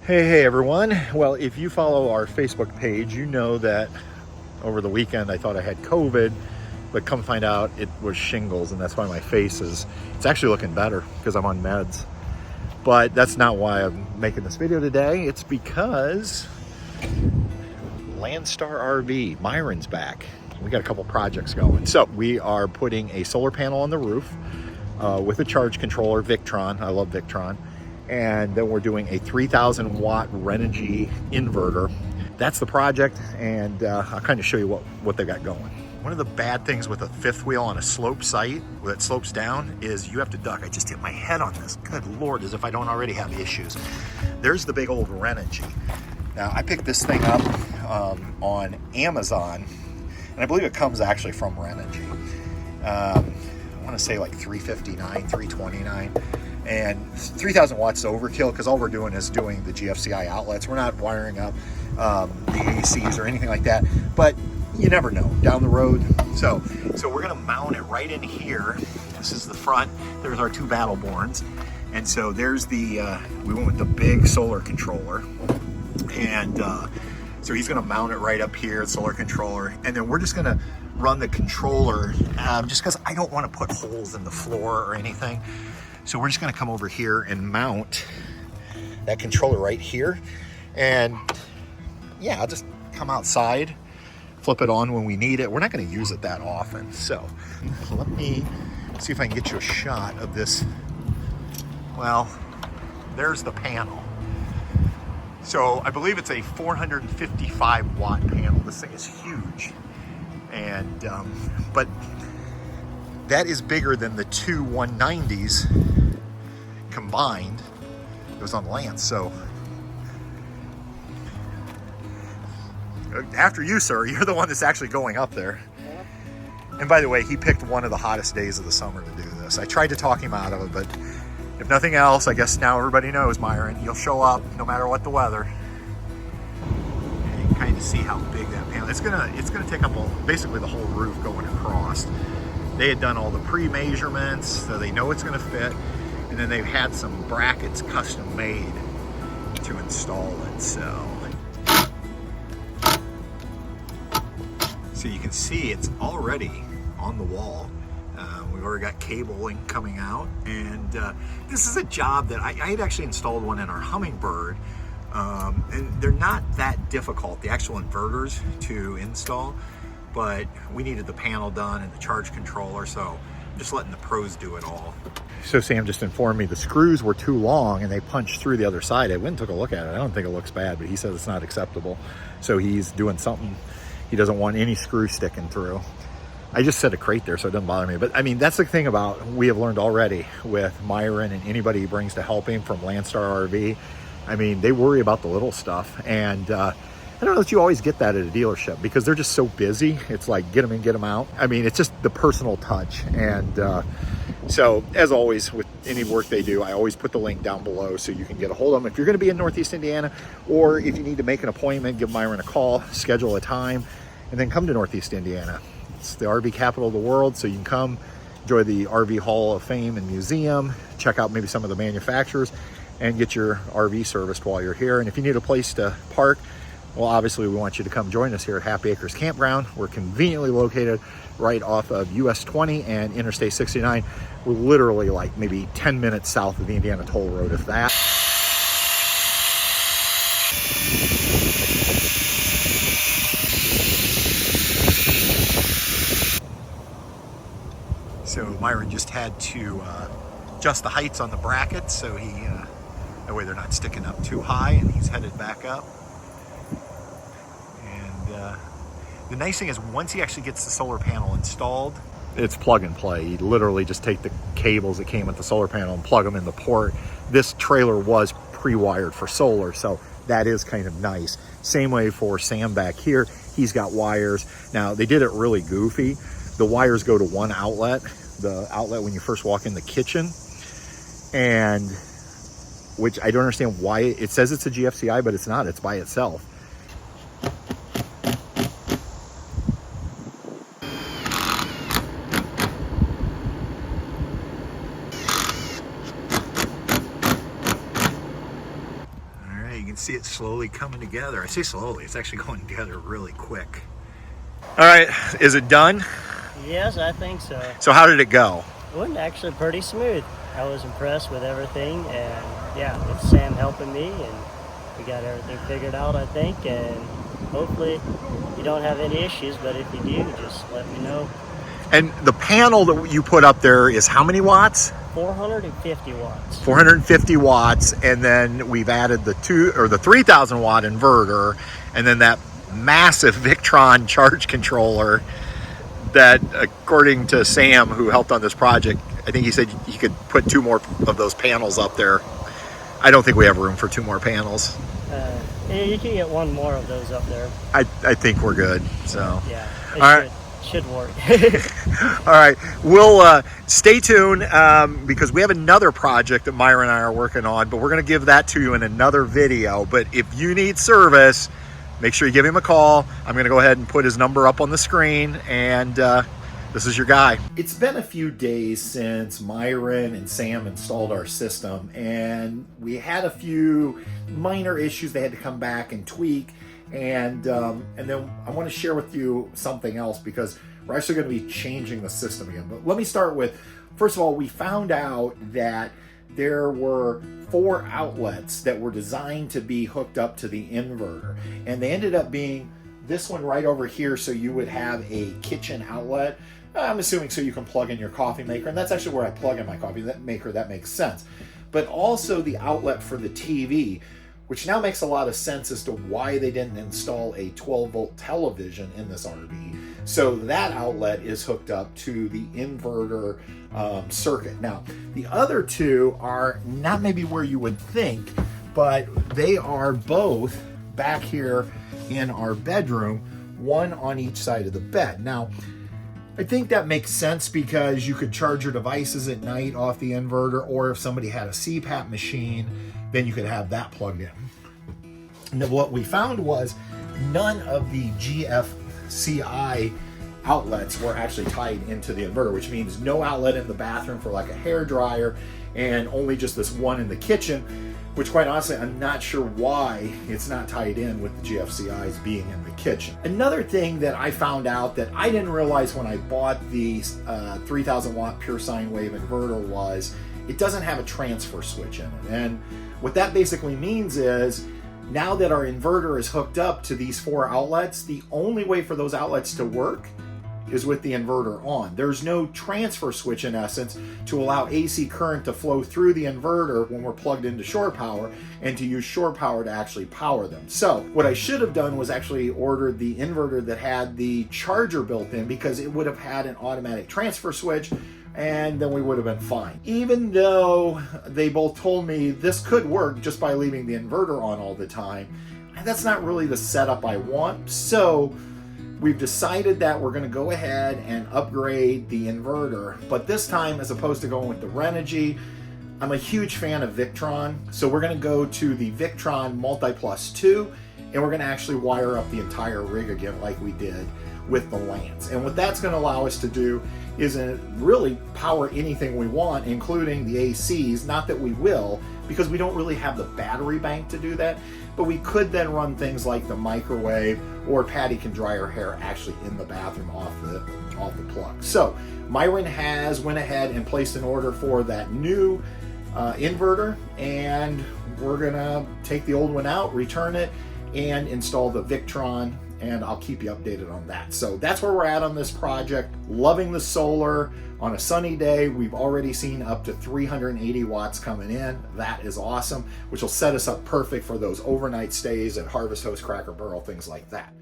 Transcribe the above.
Hey everyone. Well, if you follow our Facebook page, you know that over the weekend I thought I had COVID, but come find out it was shingles, and that's why my face it's actually looking better because I'm on meds. But that's not why I'm making this video today. It's because Landstar RV, Myron's back. We got a couple projects going. So we are putting a solar panel on the roof with a charge controller, Victron. I love Victron. And then we're doing a 3,000 watt Renogy inverter. That's the project, and I'll kind of show you what they've got going. One of the bad things with a fifth wheel on a slope site that slopes down is you have to duck. I just hit my head on this. Good Lord, as if I don't already have issues. There's the big old Renogy. Now, I picked this thing up on Amazon, and I believe it comes actually from Renogy. I want to say like $359, $329. And 3,000 watts is overkill because all we're doing is doing the GFCI outlets. We're not wiring up the ACs or anything like that, but you never know down the road. So we're gonna mount it right in here. This is the front. There's our two Battleborns. And so there's the, we went with the big solar controller. And so he's gonna mount it right up here, solar controller. And then we're just gonna run the controller just because I don't wanna put holes in the floor or anything. So we're just gonna come over here and mount that controller right here. And yeah, I'll just come outside, flip it on when we need it. We're not gonna use it that often. So let me see if I can get you a shot of this. Well, there's the panel. So I believe it's a 455 watt panel. This thing is huge. And, but that is bigger than the two 190s combined. It was on Lance, so. After you, sir, you're the one that's actually going up there. And by the way, he picked one of the hottest days of the summer to do this. I tried to talk him out of it, but if nothing else, I guess now everybody knows, Myron, you'll show up no matter what the weather. And you can kind of see how big that panel. It's gonna take up basically the whole roof going across. They had done all the pre-measurements, so they know it's gonna fit. And then they've had some brackets custom made to install it, so you can see it's already on the wall. We've already got cabling coming out, and this is a job that I had actually installed one in our Hummingbird, and they're not that difficult, the actual inverters to install, but we needed the panel done and the charge controller, so I'm just letting the pros do it all. So Sam just informed me the screws were too long and they punched through the other side. I went and took a look at it. I don't think it looks bad, but he says it's not acceptable. So he's doing something. He doesn't want any screw sticking through. I just set a crate there so it doesn't bother me. But I mean, that's the thing about, we have learned already with Myron and anybody he brings to help him from Landstar RV. I mean, they worry about the little stuff. And I don't know that you always get that at a dealership because they're just so busy. It's like, get them in, get them out. I mean, it's just the personal touch. And so as always, with any work they do, I always put the link down below so you can get a hold of them. If you're gonna be in Northeast Indiana, or if you need to make an appointment, give Myron a call, schedule a time, and then come to Northeast Indiana. It's the RV capital of the world, so you can come, enjoy the RV Hall of Fame and Museum, check out maybe some of the manufacturers, and get your RV serviced while you're here. And if you need a place to park, well, obviously we want you to come join us here at Happy Acres Campground. We're conveniently located right off of US 20 and Interstate 69. We're literally like maybe 10 minutes south of the Indiana Toll Road, if that. So Myron just had to adjust the heights on the brackets so that way they're not sticking up too high, and he's headed back up. The nice thing is once he actually gets the solar panel installed, it's plug and play. You literally just take the cables that came with the solar panel and plug them in the port. This trailer was pre-wired for solar, so that is kind of nice. Same way for Sam back here. He's got wires. Now, they did it really goofy. The wires go to one outlet, the outlet when you first walk in the kitchen, and which I don't understand why. It says it's a GFCI, but it's not. It's by itself. you can see it slowly coming together. I say slowly, it's actually going together really quick. All right, is it done? Yes, I think so. So how did it go? It went actually pretty smooth. I was impressed with everything, and yeah, with Sam helping me, and we got everything figured out, I think, and hopefully you don't have any issues, but if you do, just let me know. And the panel that you put up there is how many watts? 450 watts. 450 watts, and then we've added the 3,000 watt inverter, and then that massive Victron charge controller that, according to Sam, who helped on this project, I think he said he could put 2 more of those panels up there. I don't think we have room for 2 more panels. Yeah, you can get 1 more of those up there. I think we're good. So yeah, all right. Should work. All right, we'll stay tuned because we have another project that Myron and I are working on, but we're going to give that to you in another video. But if you need service, make sure you give him a call. I'm going to go ahead and put his number up on the screen, and this is your guy. It's been a few days since Myron and Sam installed our system, and we had a few minor issues they had to come back and tweak. And then I want to share with you something else, because we're actually going to be changing the system again. But let me start with, first of all, we found out that there were 4 outlets that were designed to be hooked up to the inverter, and they ended up being this one right over here, so you would have a kitchen outlet. I'm assuming so you can plug in your coffee maker, and that's actually where I plug in my coffee maker. That makes sense. But also the outlet for the TV, which now makes a lot of sense as to why they didn't install a 12-volt television in this RV. So that outlet is hooked up to the inverter circuit. Now, the other 2 are not maybe where you would think, but they are both back here in our bedroom, 1 on each side of the bed. Now, I think that makes sense because you could charge your devices at night off the inverter, or if somebody had a CPAP machine, then you could have that plugged in. And what we found was none of the GFCI outlets were actually tied into the inverter, which means no outlet in the bathroom for like a hair dryer, and only just this one in the kitchen, which quite honestly, I'm not sure why it's not tied in with the GFCIs being in the kitchen. Another thing that I found out that I didn't realize when I bought the 3,000 watt pure sine wave inverter was it doesn't have a transfer switch in it. And what that basically means is, now that our inverter is hooked up to these 4 outlets, the only way for those outlets to work is with the inverter on. There's no transfer switch, in essence, to allow AC current to flow through the inverter when we're plugged into shore power, and to use shore power to actually power them. So what I should have done was actually ordered the inverter that had the charger built in, because it would have had an automatic transfer switch, and then we would have been fine. Even though they both told me this could work just by leaving the inverter on all the time, and that's not really the setup I want. So we've decided that we're going to go ahead and upgrade the inverter, but this time, as opposed to going with the Renogy, I'm a huge fan of Victron, so we're going to go to the Victron Multi Plus 2, and we're going to actually wire up the entire rig again like we did with the Lance. And what that's going to allow us to do is really power anything we want, including the ACs. Not that we will, because we don't really have the battery bank to do that, but we could then run things like the microwave, or Patty can dry her hair actually in the bathroom off the plug. So Myron has went ahead and placed an order for that new inverter, and we're gonna take the old one out, return it, and install the Victron, and I'll keep you updated on that. So that's where we're at on this project. Loving the solar. On a sunny day, we've already seen up to 380 watts coming in. That is awesome, which will set us up perfect for those overnight stays at Harvest Host, Cracker Barrel, things like that.